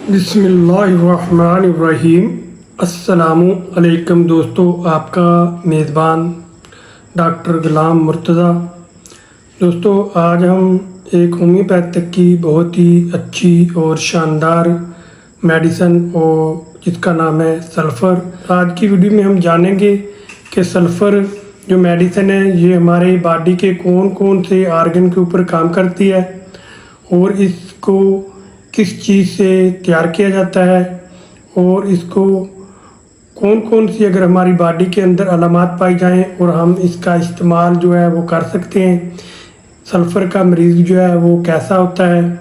बिस्मिल्लाहिर्रहमानिर्रहीम। अस्सलामु अलैकुम दोस्तों, आपका मेज़बान डॉक्टर गुलाम मुर्तज़ा। दोस्तों, आज हम एक होम्योपैथिक की बहुत ही अच्छी और शानदार मेडिसिन और जिसका नाम है सल्फ़र। आज की वीडियो में हम जानेंगे कि सल्फ़र जो मेडिसिन है ये हमारे बॉडी के कौन कौन से आर्गन के ऊपर काम करती है और इसको किस चीज़ से तैयार किया जाता है और इसको कौन कौन सी अगर हमारी बॉडी के अंदर अलामात पाई जाएं और हम इसका इस्तेमाल जो है वो कर सकते हैं। सल्फ़र का मरीज़ जो है वो कैसा होता है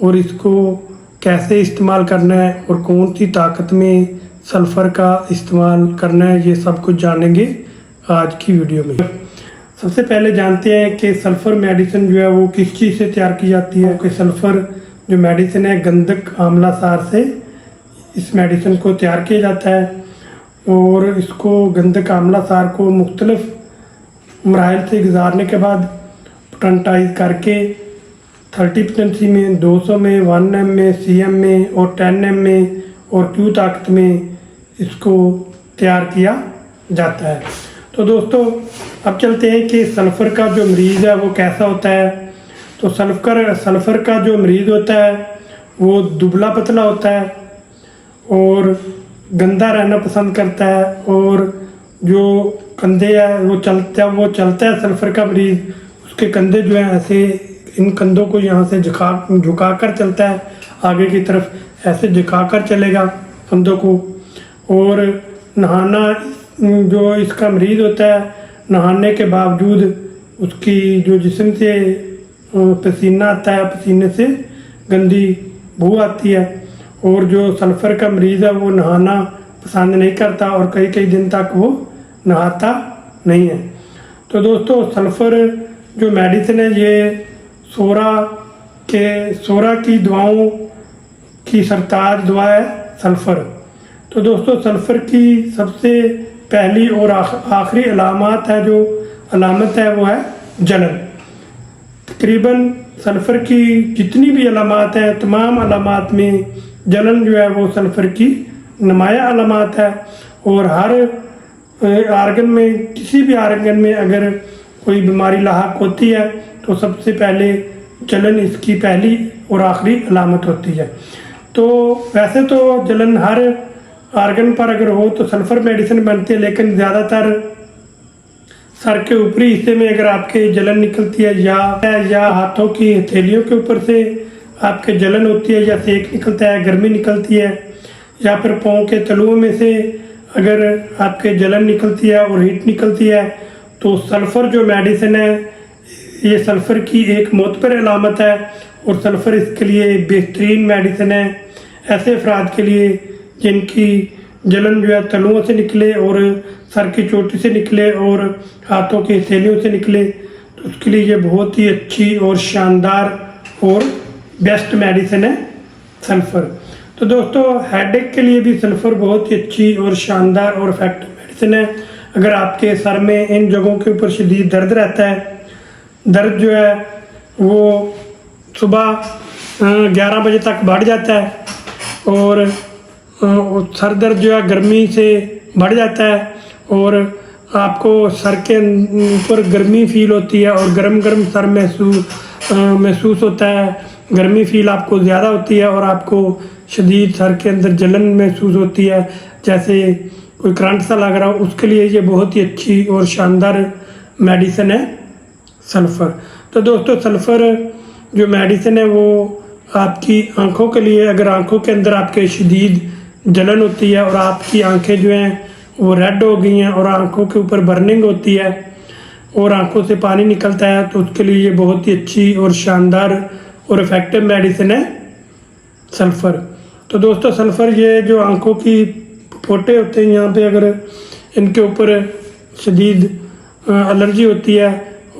और इसको कैसे इस्तेमाल करना है और कौन सी ताकत में सल्फ़र का इस्तेमाल करना है, ये सब कुछ जानेंगे आज की वीडियो में। सबसे पहले जानते हैं कि सल्फ़र मेडिसिन जो है वो किस चीज़ से तैयार की जाती है। कि सल्फ़र जो मेडिसिन है गंधक आंवला सार से इस मेडिसिन को तैयार किया जाता है और इसको गंधक आंवला सार को मुख्तलिफ मराइल से गुजारने के बाद पोटेंटाइज करके 30% में, 200 में, 1 में, CM में और 10 में और Q ताकत में इसको तैयार किया जाता है। तो दोस्तों, अब चलते हैं कि सल्फ़र का जो मरीज़ है वो कैसा होता है। तो सल्फ़र का जो मरीज़ होता है वो दुबला पतला होता है और गंदा रहना पसंद करता है और जो कंधे है वो चलता है। सल्फ़र का मरीज़, उसके कंधे जो है ऐसे, इन कंधों को यहाँ से झुका कर चलता है, आगे की तरफ ऐसे झुका कर चलेगा कंधों को। और नहाना, जो इसका मरीज़ होता है नहाने के बावजूद उसकी जो जिस्म से पसीना आता है, पसीने से गंदी बू आती है और जो सल्फ़र का मरीज़ है वो नहाना पसंद नहीं करता और कई कई दिन तक वो नहाता नहीं है। तो दोस्तों, सल्फ़र जो मेडिसिन है ये सोरा की दवाओं की सरताज दवा है सल्फ़र। तो दोस्तों, सल्फ़र की सबसे पहली और आखिरी अलामत है वो है जलन। तकरीबन सल्फ़र की जितनी भी अलामत है, तमाम अलामत में जलन जो है वो सल्फ़र की नुमाया अलामत है। और हर आर्गन में, किसी भी आर्गन में अगर कोई बीमारी लाहक होती है तो सबसे पहले जलन इसकी पहली और आखिरी अलामत होती है। तो वैसे तो जलन हर आर्गन पर अगर हो तो सल्फ़र मेडिसिन बनती है, लेकिन ज़्यादातर सर के ऊपरी हिस्से में अगर आपके जलन निकलती है या हाथों की हथेलियों के ऊपर से आपके जलन होती है या सेक निकलता है, गर्मी निकलती है, या फिर पाँव के तलुओं में से अगर आपके जलन निकलती है और हीट निकलती है, तो सल्फ़र जो मेडिसिन है ये सल्फ़र की एक मोतबर अलामत है और सल्फ़र इसके लिए बेहतरीन मेडिसिन है। ऐसे अफराद के लिए जिनकी जलन जो है तलुओं से निकले और सर की चोटी से निकले और हाथों की हथेलियों से निकले, तो उसके लिए ये बहुत ही अच्छी और शानदार और बेस्ट मेडिसिन है सल्फ़र। तो दोस्तों, हेडेक के लिए भी सल्फ़र बहुत ही अच्छी और शानदार और इफेक्टिव मेडिसिन है। अगर आपके सर में इन जगहों के ऊपर शदीद दर्द रहता है, दर्द जो है वो सुबह 11 बजे तक बढ़ जाता है और सर दर्द जो है गर्मी से बढ़ जाता है और आपको सर के ऊपर गर्मी फील होती है और गरम सर महसूस होता है, गर्मी फील आपको ज़्यादा होती है और आपको शदीद सर के अंदर जलन महसूस होती है, जैसे कोई करंट सा लग रहा हो। उसके लिए ये बहुत ही अच्छी और शानदार मेडिसिन है सल्फ़र। तो दोस्तों, सल्फ़र जो मेडिसिन है वो आपकी आँखों के लिए, अगर आँखों के अंदर आपके शदीद जलन होती है और आपकी आंखें जो हैं वो रेड हो गई हैं और आंखों के ऊपर बर्निंग होती है और आंखों से पानी निकलता है, तो उसके लिए ये बहुत ही अच्छी और शानदार और इफेक्टिव मेडिसिन है सल्फ़र। तो दोस्तों, सल्फ़र ये जो आंखों की पोटे होते हैं यहाँ पे, अगर इनके ऊपर शदीद एलर्जी होती है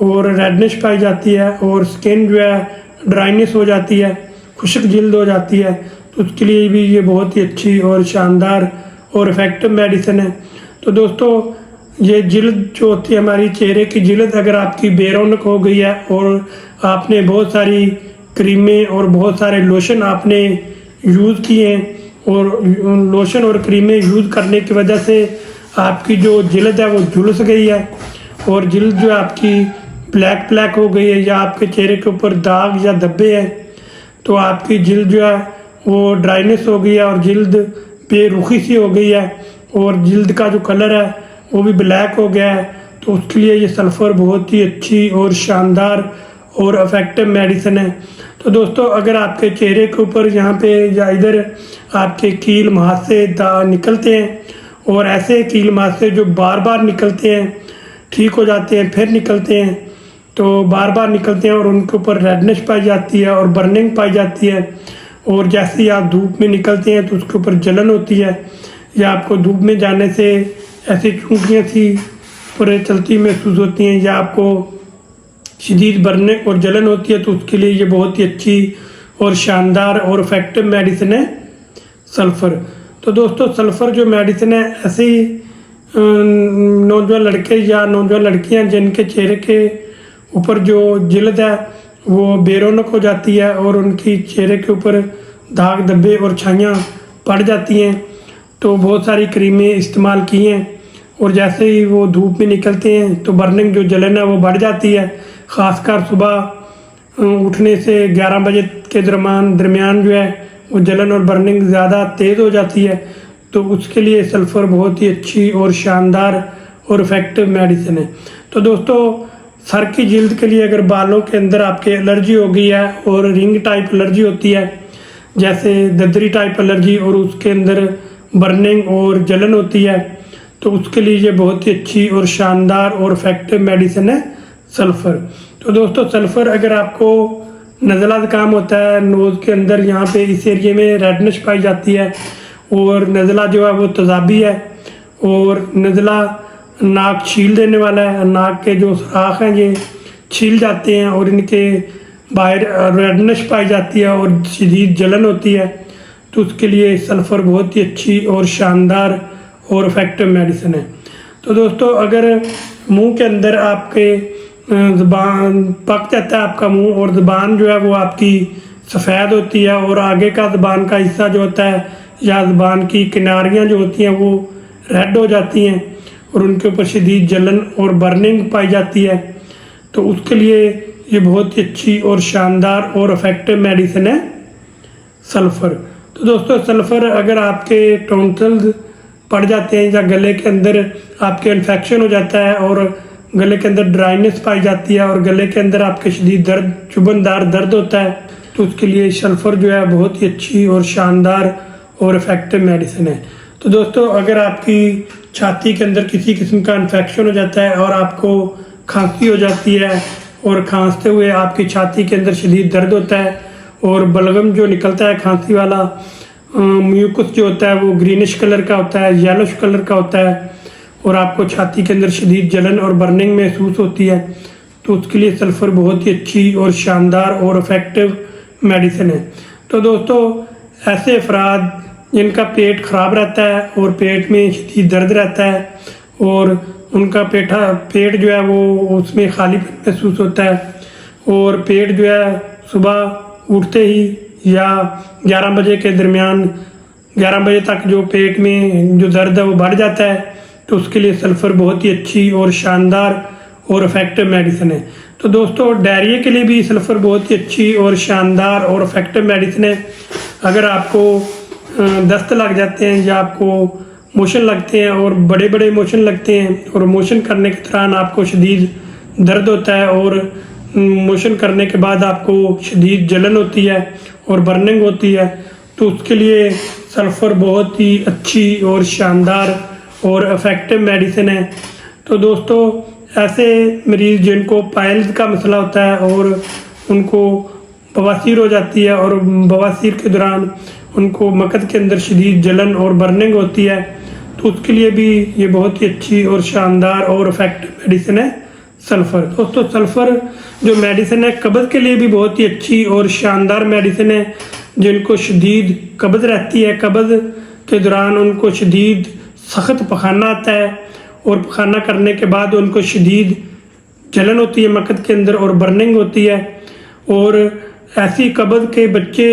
और रेडनेस पाई जाती है और स्किन जो है ड्राइनेस हो जाती है, खुश्क जिल्द हो जाती है, तो उसके लिए भी ये बहुत ही अच्छी और शानदार और इफेक्टिव मेडिसिन है। तो दोस्तों, ये जिल्द जो होती है हमारी चेहरे की जिल्द, अगर आपकी बेरौनक हो गई है और आपने बहुत सारी क्रीमें और बहुत सारे लोशन आपने यूज़ किए हैं और लोशन और क्रीमें यूज़ करने की वजह से आपकी जो जिल्द है वो झुलस गई है और जिल्द जो आपकी ब्लैक ब्लैक हो गई है, या आपके चेहरे के ऊपर दाग या धब्बे हैं, तो आपकी जिल्द जो है वो ड्राइनेस हो गई है और जिल्द बेरुखी सी हो गई है और जिल्द का जो कलर है वो भी ब्लैक हो गया है। तो उसके लिए ये सल्फ़र बहुत ही अच्छी और शानदार और इफ़ेक्टिव मेडिसिन है। तो दोस्तों, अगर आपके चेहरे के ऊपर यहाँ पे या इधर आपके कील मुहासे निकलते हैं और ऐसे कील मुहासे जो बार बार निकलते हैं, ठीक हो जाते हैं फिर निकलते हैं, तो बार बार निकलते हैं और उनके ऊपर रेडनेस पाई जाती है और बर्निंग पाई जाती है, और जैसे ही आप धूप में निकलते हैं तो उसके ऊपर जलन होती है, या आपको धूप में जाने से ऐसी चूंटियाँ सी पूरे चलती महसूस होती हैं, या आपको शदीद बर्ने और जलन होती है, तो उसके लिए ये बहुत ही अच्छी और शानदार और इफ़ेक्टिव मेडिसिन है सल्फ़र। तो दोस्तों, सल्फ़र जो मेडिसिन है, ऐसे ही नौजवान लड़के या नौजवान लड़कियां जिनके चेहरे के ऊपर जो जिल्द है वो बेरौनक हो जाती है और उनकी चेहरे के ऊपर दाग धब्बे और छाइयाँ पड़ जाती हैं, तो बहुत सारी क्रीमें इस्तेमाल की हैं और जैसे ही वो धूप में निकलते हैं तो बर्निंग जो जलन है वो बढ़ जाती है। ख़ासकर सुबह उठने से 11 बजे के दरमियान जो है वो जलन और बर्निंग ज़्यादा तेज़ हो जाती है, तो उसके लिए सल्फ़र बहुत ही अच्छी और शानदार और इफ़ेक्टिव मेडिसिन है। तो दोस्तों, सर की जिल्द के लिए अगर बालों के अंदर आपके एलर्जी हो गई है और रिंग टाइप एलर्जी होती है, जैसे ददरी टाइप एलर्जी, और उसके अंदर बर्निंग और जलन होती है, तो उसके लिए ये बहुत ही अच्छी और शानदार और इफ़ेक्टिव मेडिसिन है सल्फ़र। तो दोस्तों, सल्फ़र अगर आपको नज़ला ज़ुकाम होता है, नोज़ के अंदर यहाँ पे इस एरिए में रेडनेस पाई जाती है और नज़ला जो है वो तेज़ाबी है और नज़ला नाक छील देने वाला है, नाक के जो सुराख हैं ये छील जाते हैं और इनके बाहर रेडनेस पाई जाती है और शदीद जलन होती है, तो उसके लिए सल्फ़र बहुत ही अच्छी और शानदार और इफ़ेक्टिव मेडिसिन है। तो दोस्तों, अगर मुंह के अंदर आपके ज़ुबान पक जाता है आपका मुंह और ज़ुबान जो है वो आपकी सफ़ेद होती है और आगे का ज़ुबान का हिस्सा जो होता है या ज़ुबान की किनारियाँ जो होती हैं वो रेड हो जाती हैं और उनके ऊपर शदीद जलन और बर्निंग पाई जाती है, तो उसके लिए ये बहुत ही अच्छी और शानदार और इफ़ेक्टिव मेडिसिन है सल्फ़र। तो दोस्तों, सल्फ़र अगर आपके टॉन्सिल्स पड़ जाते हैं या गले के अंदर आपके इन्फेक्शन हो जाता है और गले के अंदर ड्राइनेस पाई जाती है और गले के अंदर आपके शदीद दर्द, चुभनदार दर्द होता है, तो उसके लिए सल्फ़र जो है बहुत ही अच्छी और शानदार और इफ़ेक्टिव मेडिसिन है। तो दोस्तों, अगर आपकी छाती के अंदर किसी किस्म का इन्फेक्शन हो जाता है और आपको खांसी हो जाती है और खांसते हुए आपकी छाती के अंदर शदीद दर्द होता है और बलगम जो निकलता है खांसी वाला, म्यूकस जो होता है वो ग्रीनिश कलर का होता है, येलोश कलर का होता है और आपको छाती के अंदर शदीद जलन और बर्निंग महसूस होती है, तो उसके लिए सल्फ़र बहुत ही अच्छी और शानदार और इफ़ेक्टिव मेडिसिन है। तो दोस्तों, ऐसे अफराद जिनका पेट ख़राब रहता है और पेट में शदीद दर्द रहता है और उनका पेट जो है वो उसमें खाली महसूस होता है और पेट जो है सुबह उठते ही या 11 बजे के दरमियान 11 बजे तक जो पेट में जो दर्द है वो बढ़ जाता है, तो उसके लिए सल्फ़र बहुत ही अच्छी और शानदार और इफ़ेक्टिव मेडिसिन है। तो दोस्तों, डायरिया के लिए भी सल्फ़र बहुत ही अच्छी और शानदार और इफ़ेक्टिव मेडिसिन है। अगर आपको दस्त लग जाते हैं या आपको मोशन लगते हैं और बड़े बड़े मोशन लगते हैं और मोशन करने के दौरान आपको शदीद दर्द होता है और मोशन करने के बाद आपको शदीद जलन होती है और बर्निंग होती है, तो उसके लिए सल्फ़र बहुत ही अच्छी और शानदार और इफ़ेक्टिव मेडिसिन है। तो दोस्तों, ऐसे मरीज़ जिनको पाइल्स का मसला होता है और उनको बवासीर हो जाती है और बवासीर के दौरान उनको मकद के अंदर शदीद जलन और बर्निंग होती है, तो उसके लिए भी ये बहुत ही अच्छी और शानदार और इफ़ेक्टिव मेडिसिन है सल्फ़र। दोस्तों, सल्फ़र जो मेडिसिन है कब्ज़ के लिए भी बहुत ही अच्छी और शानदार मेडिसिन है। जिनको शदीद कब्ज़ रहती है, कब्ज़ के दौरान उनको शदीद सख्त पखाना आता है और पखाना करने के बाद उनको शदीद जलन होती है मकद के अंदर और बर्निंग होती है, और ऐसी कब्ज़ के बच्चे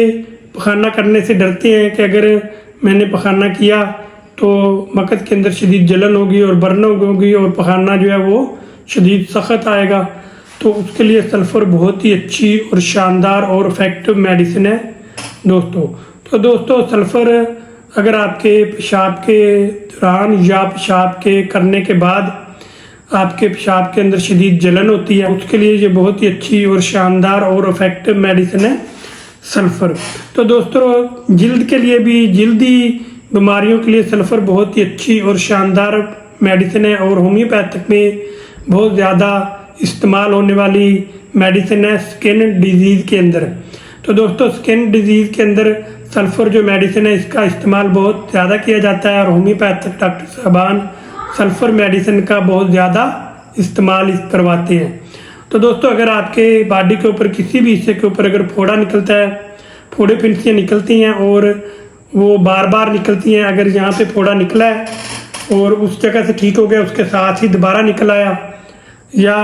पखाना करने से डरते हैं कि अगर मैंने पखाना किया तो मकद के अंदर शदीद जलन होगी और बर्न होगी और पखाना जो है वो शदीद सख्त आएगा, तो उसके लिए सल्फ़र बहुत ही अच्छी और शानदार और इफ़ेक्टिव मेडिसिन है दोस्तों। तो दोस्तों सल्फ़र अगर आपके पेशाब के दौरान या पेशाब के करने के बाद आपके पेशाब के अंदर शदीद जलन होती है, उसके लिए ये बहुत ही अच्छी और शानदार और इफ़ेक्टिव मेडिसिन है सल्फ़र। तो दोस्तों जिल्द के लिए भी, जल्दी बीमारियों के लिए सल्फ़र बहुत ही अच्छी और शानदार मेडिसिन है और होम्योपैथिक में बहुत ज़्यादा इस्तेमाल होने वाली मेडिसिन है स्किन डिजीज़ के अंदर। तो दोस्तों स्किन डिजीज़ के अंदर सल्फ़र जो मेडिसिन है इसका इस्तेमाल बहुत ज़्यादा किया जाता है और होम्योपैथिक डॉक्टर साहबान सल्फ़र मेडिसिन का बहुत ज़्यादा इस्तेमाल करवाते हैं। तो दोस्तों अगर आपके बॉडी के ऊपर किसी भी हिस्से के ऊपर अगर फोड़ा निकलता है, फोड़े फिंसियाँ निकलती हैं और वो बार बार निकलती हैं, अगर यहाँ पे फोड़ा निकला है और उस जगह से ठीक हो गया उसके साथ ही दोबारा निकल आया, या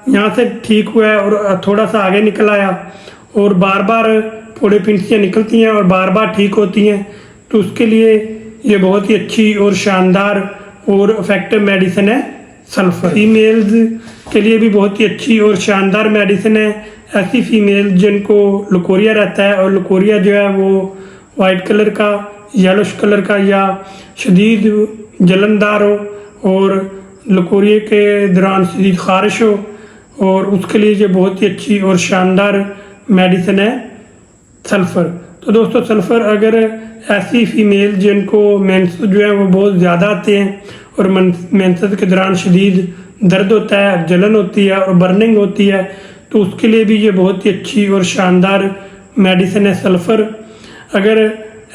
यहाँ से ठीक हुआ है और थोड़ा सा आगे निकल आया और बार बार फोड़े फिंसियाँ निकलती हैं और बार बार ठीक होती हैं, तो उसके लिए ये बहुत ही अच्छी और शानदार और इफ़ेक्टिव मेडिसिन है सल्फ़र। फीमेल्स के लिए भी बहुत ही अच्छी और शानदार मेडिसिन है। ऐसी फीमेल जिनको लुकोरिया रहता है और लुकोरिया जो है वो वाइट कलर का, येलोश कलर का या शदीद जलनदार हो और लुकोरिया के दौरान शदीद ख़ारिश हो, और उसके लिए ये बहुत ही अच्छी और शानदार मेडिसिन है सल्फ़र। तो दोस्तों सल्फ़र अगर ऐसी फीमेल जिनको मेंस जो है वो बहुत ज़्यादा आते हैं और मेंसेस के दौरान शदीद दर्द होता है, जलन होती है और बर्निंग होती है, तो उसके लिए भी ये बहुत ही अच्छी और शानदार मेडिसिन है सल्फ़र। अगर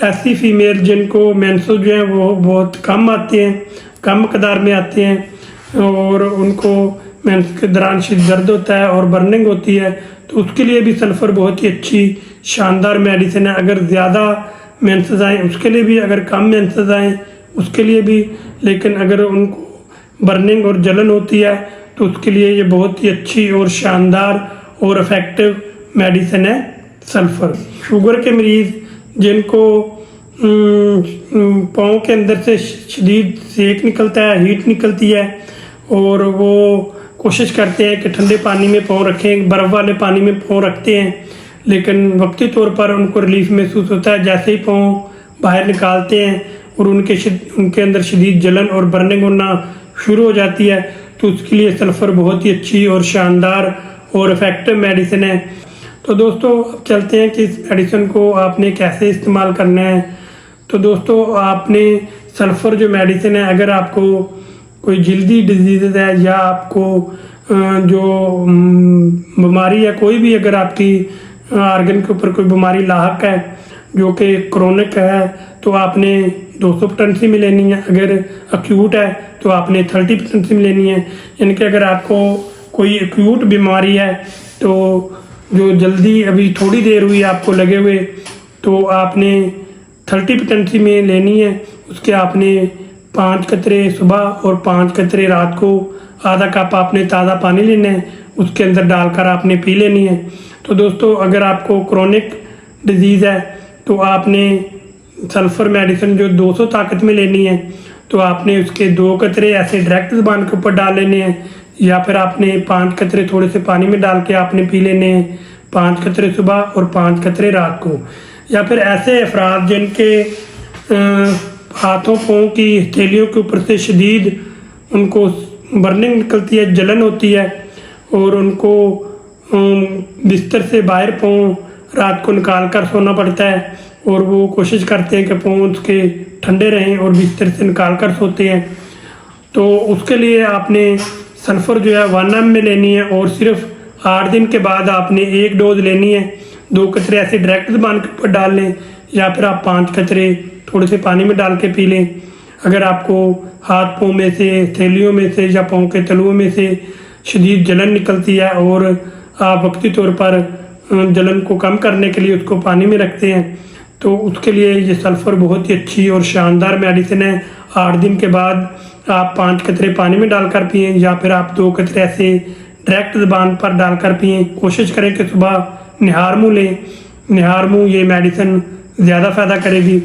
ऐसी फीमेल जिनको मेंसेस जो है वो बहुत कम आते हैं, कम मकदार में आते हैं और उनको मेंस के दौरान शदीद दर्द होता है और बर्निंग होती है, तो उसके लिए भी सल्फ़र बहुत ही अच्छी शानदार मेडिसिन है। अगर ज़्यादा मेंसेस आएँ उसके लिए भी, अगर कम मेंसेस आएँ उसके लिए भी, लेकिन अगर उनको बर्निंग और जलन होती है तो उसके लिए ये बहुत ही अच्छी और शानदार और इफ़ेक्टिव मेडिसिन है सल्फ़र। शुगर के मरीज़ जिनको पाँव के अंदर से शदीद सेक निकलता है, हीट निकलती है और वो कोशिश करते हैं कि ठंडे पानी में पाँव रखें, बर्फ़ वाले पानी में पाँव रखते हैं, लेकिन वक्ती तौर पर उनको रिलीफ महसूस होता है। जैसे ही पाँव बाहर निकालते हैं और उनके अंदर शदीद जलन और बर्निंग होना शुरू हो जाती है, तो उसके लिए सल्फ़र बहुत ही अच्छी और शानदार और इफ़ेक्टिव मेडिसिन है। तो दोस्तों अब चलते हैं कि इस मेडिसिन को आपने कैसे इस्तेमाल करना है। तो दोस्तों आपने सल्फ़र जो मेडिसिन है, अगर आपको कोई जल्दी डिजीज़ है या आपको जो बीमारी है कोई भी, अगर आपकी आर्गन के ऊपर कोई बीमारी लाहक है जो कि क्रोनिक है, तो आपने 200 पोटेंसी में लेनी है। अगर एक्यूट है तो आपने 30 पोटेंसी में लेनी है। यानी कि अगर आपको कोई एक्यूट बीमारी है तो जो जल्दी अभी थोड़ी देर हुई आपको लगे हुए, तो आपने 30 पोटेंसी में लेनी है। उसके आपने 5 कतरे सुबह और 5 कतरे रात को, आधा कप आपने ताज़ा पानी लेना है, उसके अंदर डालकर आपने पी लेनी है। तो दोस्तों अगर आपको क्रोनिक डिजीज़ है तो आपने सल्फ़र मेडिसिन जो 200 ताकत में लेनी है, तो आपने उसके 2 कतरे ऐसे डायरेक्ट ज़ुबान के ऊपर डाल लेने हैं, या फिर आपने 5 कतरे थोड़े से पानी में डाल के आपने पी लेने हैं, 5 कतरे सुबह और 5 कतरे रात को। या फिर ऐसे अफराद जिनके हाथों पाँव की हथेलियों के ऊपर से शदीद उनको बर्निंग निकलती है, जलन होती है और उनको बिस्तर से बाहर पाँव रात को निकाल कर सोना पड़ता है और वो कोशिश करते हैं कि पाँव उसके ठंडे रहें और बिस्तर से निकाल कर सोते हैं, तो उसके लिए आपने सल्फ़र जो है 1 ml में लेनी है और सिर्फ 8 दिन के बाद आपने 1 डोज लेनी है। 2 कतरे ऐसे डायरेक्ट ज़ुबान के ऊपर डाल लें, या फिर आप 5 कतरे थोड़े से पानी में डाल के पी लें। अगर आपको हाथ पाँव में से, थैलियों में से या पाँव के तलुओं में से शदीद जलन निकलती है और आप वक्ती तौर पर जलन को कम करने के लिए उसको पानी में रखते हैं, तो उसके लिए ये सल्फ़र बहुत ही अच्छी और शानदार मेडिसिन है। 8 दिन के बाद आप 5 कतरे पानी में डालकर पिएँ, या फिर आप 2 कतरे ऐसे डायरेक्ट ज़ुबान पर डालकर पिएँ। कोशिश करें कि सुबह निहार मुँह लें। निहार मुँह ये मेडिसिन ज़्यादा फ़ायदा करेगी।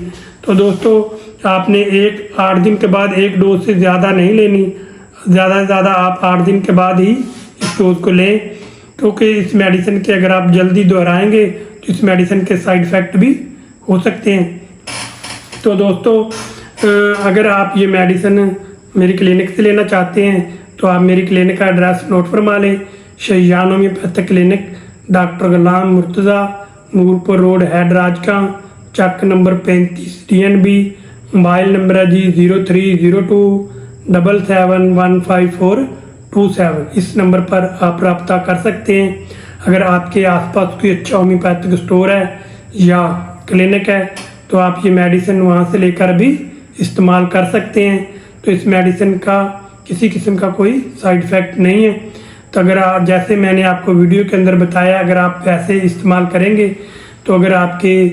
तो दोस्तों आपने 8 दिन के बाद एक डोज से ज़्यादा नहीं लेनी, ज़्यादा से ज़्यादा आप 8 दिन के बाद ही इस डोज को लें, क्योंकि इस मेडिसिन के अगर आप जल्दी दोहराएंगे तो इस मेडिसिन के साइड इफ़ेक्ट भी हो सकते हैं। तो दोस्तों अगर आप ये मेडिसिन मेरी क्लिनिक से लेना चाहते हैं तो आप मेरी क्लिनिक का एड्रेस नोट फरमा लें। शैयान होम्योपैथिक क्लिनिक, डॉक्टर गुलाम मुर्तज़ा, नूरपुर रोड, हैदराबाद का, चक नंबर 35 DNB। मोबाइल नंबर है जी 030277154727। इस नंबर पर आप रब्ता कर सकते हैं। अगर आपके आसपास कोई अच्छा होम्योपैथिक स्टोर है या क्लिनिक है तो आप ये मेडिसिन वहाँ से लेकर भी इस्तेमाल कर सकते हैं। तो इस मेडिसिन का किसी किस्म का कोई साइड इफ़ेक्ट नहीं है। तो अगर आप, जैसे मैंने आपको वीडियो के अंदर बताया, अगर आप वैसे इस्तेमाल करेंगे तो अगर आपके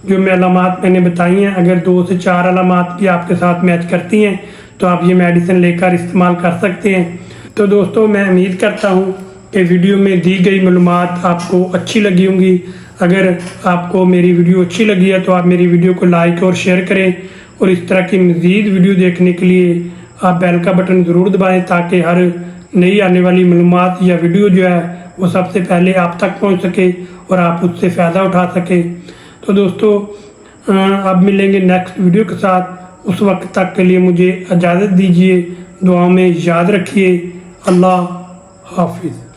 जो अलामात मैंने बताई हैं, अगर 2 से 4 अलामात भी आपके साथ मैच करती हैं तो आप ये मेडिसिन लेकर इस्तेमाल कर सकते हैं। तो दोस्तों मैं उम्मीद करता हूँ कि वीडियो में दी गई मालूमात आपको अच्छी लगी होंगी। अगर आपको मेरी वीडियो अच्छी लगी है तो आप मेरी वीडियो को लाइक और शेयर करें, और इस तरह की मज़ीद वीडियो देखने के लिए आप बेल का बटन ज़रूर दबाएं ताकि हर नई आने वाली मालूमात या वीडियो जो है वो सबसे पहले आप तक पहुंच सके और आप उससे फ़ायदा उठा सके। तो दोस्तों अब मिलेंगे नेक्स्ट वीडियो के साथ। उस वक्त तक के लिए मुझे इजाज़त दीजिए। दुआओं में याद रखिए। अल्लाह हाफिज़।